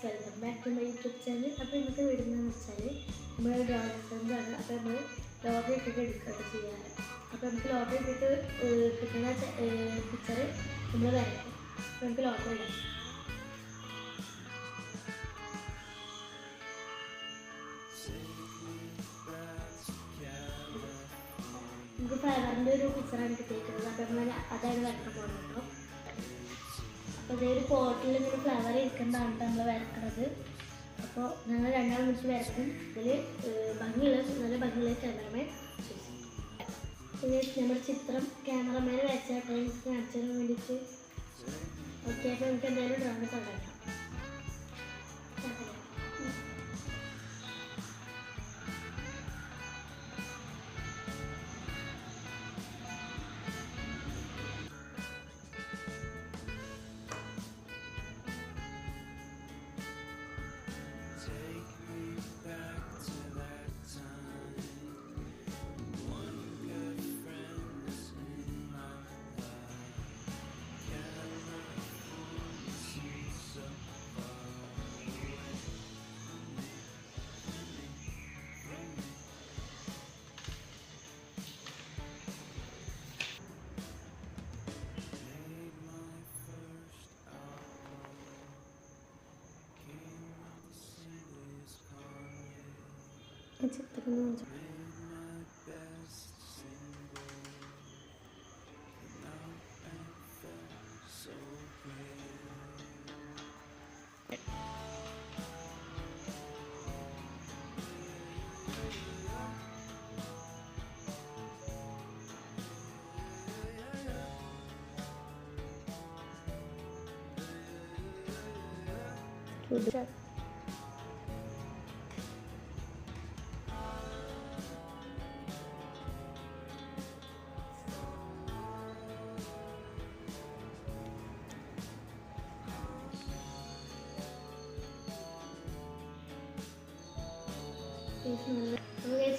Welcome back to my YouTube channel. അപ്പോൾ ഇന്നത്തെ വീടുന്നതെന്ന് വെച്ചാൽ നമ്മൾ ഡ്രോയിങ് ഫ്രണ്ടാണ്. അപ്പോൾ നമ്മൾ ലോഗോ ഇട്ടിട്ട് എടുക്കുകയാണ് ചെയ്യാറ്. അപ്പോൾ നമുക്ക് ലോഗോ ഇട്ടിട്ട് കിട്ടുന്ന പിക്ചർ നമ്മൾ വരയ്ക്കും. അപ്പോൾ നമുക്ക് ലോഗോ ഇടാം. നമുക്ക് ഫ്ലവറിൻ്റെ ഒരു പിക്ചറാണ് കിട്ടിയിരിക്കുന്നത്. അപ്പോൾ നമ്മൾ അതാണ് വരയ്ക്കാൻ പോകുന്നത് കേട്ടോ. അപ്പോൾ ഇതൊരു പോട്ടിൽ ഇങ്ങനെ ഫ്ലവർ ഇരിക്കുന്നതാണ് നമ്മൾ വരക്കുന്നത്. അപ്പോൾ ഞങ്ങൾ രണ്ടാൾ മുറിച്ച് വരക്കും. ഇതിൽ നല്ല ഭംഗിയുള്ള ക്യാമറമാൻ പിന്നെ നമ്മുടെ ചിത്രം ക്യാമറമാൻ വരച്ച ടൈംസ് കാണിച്ചതിന് വേണ്ടിയിട്ട്. ഓക്കെ, അപ്പോൾ നമുക്ക് എന്തായാലും ഡ്രോയിങ് തുടങ്ങാം.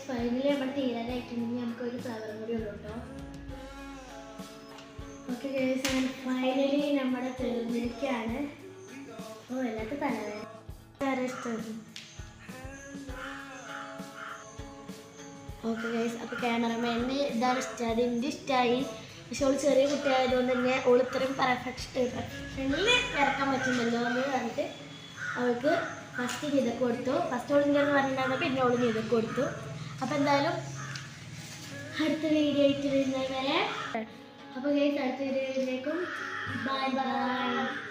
ഫൈനലി നമ്മൾ തീരാനായിട്ടുണ്ടെങ്കിൽ നമുക്കൊരു ഫ്ലവറും കൂടി ഉള്ളൂ കേട്ടോ. ഓക്കെ ഗൈസ്, അങ്ങനെ ഫൈനലി നമ്മുടെ തീർന്നിരിക്കുകയാണ്. ഓ, എല്ലാത്ത തലവേദന ഇഷ്ടമാണ്. ഓക്കെ ഗൈസ്, അപ്പോൾ ക്യാമറമാനിന് ഇതാണ് ഇഷ്ടം. അത് എനിക്ക് ഇഷ്ടമായി. പക്ഷെ ഓൾ ചെറിയ കുട്ടിയായതുകൊണ്ട് തന്നെ ഓൾ ഇത്രയും പെർഫെക്ഷനിൽ ഇറക്കാൻ പറ്റുന്നല്ലോ എന്ന് പറഞ്ഞിട്ട് അവൾക്ക് ഫസ്റ്റ് ഇതൊക്കെ കൊടുത്തു. ഫസ്റ്റ് ഓൾ ഇങ്ങനെ പറഞ്ഞിട്ടുണ്ടായിരുന്നു, പിന്നെ ഓൾ ഇതൊക്കെ കൊടുത്തു. അപ്പോൾ എന്തായാലും അടുത്ത വീഡിയോ ആയിട്ട് വരുന്നത് വരെ. അപ്പോൾ ഗൈസ്, അടുത്ത വീഡിയോയിലേക്കും ബൈ ബൈ.